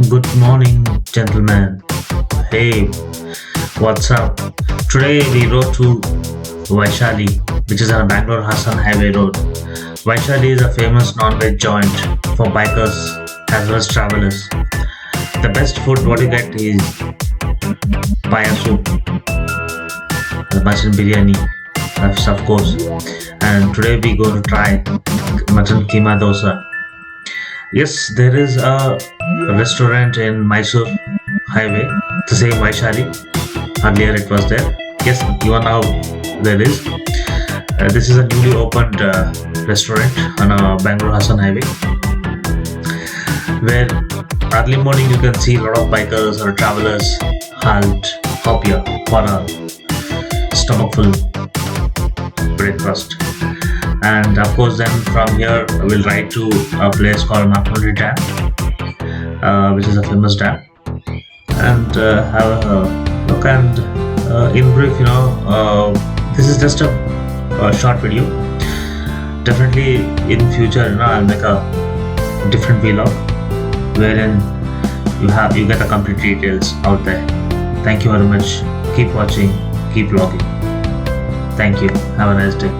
Good morning, gentlemen. Hey, what's up? Today we rode to Vaishalli, which is on Bangalore-Hassan highway road. Vaishalli is a famous non-veg joint for bikers as well as travelers. The best food what you get is paya soup, the mutton biryani, that's of course. And today we go to try mutton keema dosa. Yes, there is a restaurant in Mysore Highway, the same Vaishali. Earlier it was there. Yes, even now there is. This is a newly opened restaurant on Bangalore-Hassan Highway, where early morning you can see a lot of bikers or travelers hop here for a stomachful breakfast. And of course, then from here we'll ride to a place called Markonahalli Dam, which is a famous dam, and have a look. And in brief, this is just a short video. Definitely in future, I'll make a different vlog wherein you get the complete details out there. Thank you very much. Keep watching, keep vlogging. Thank you. Have a nice day.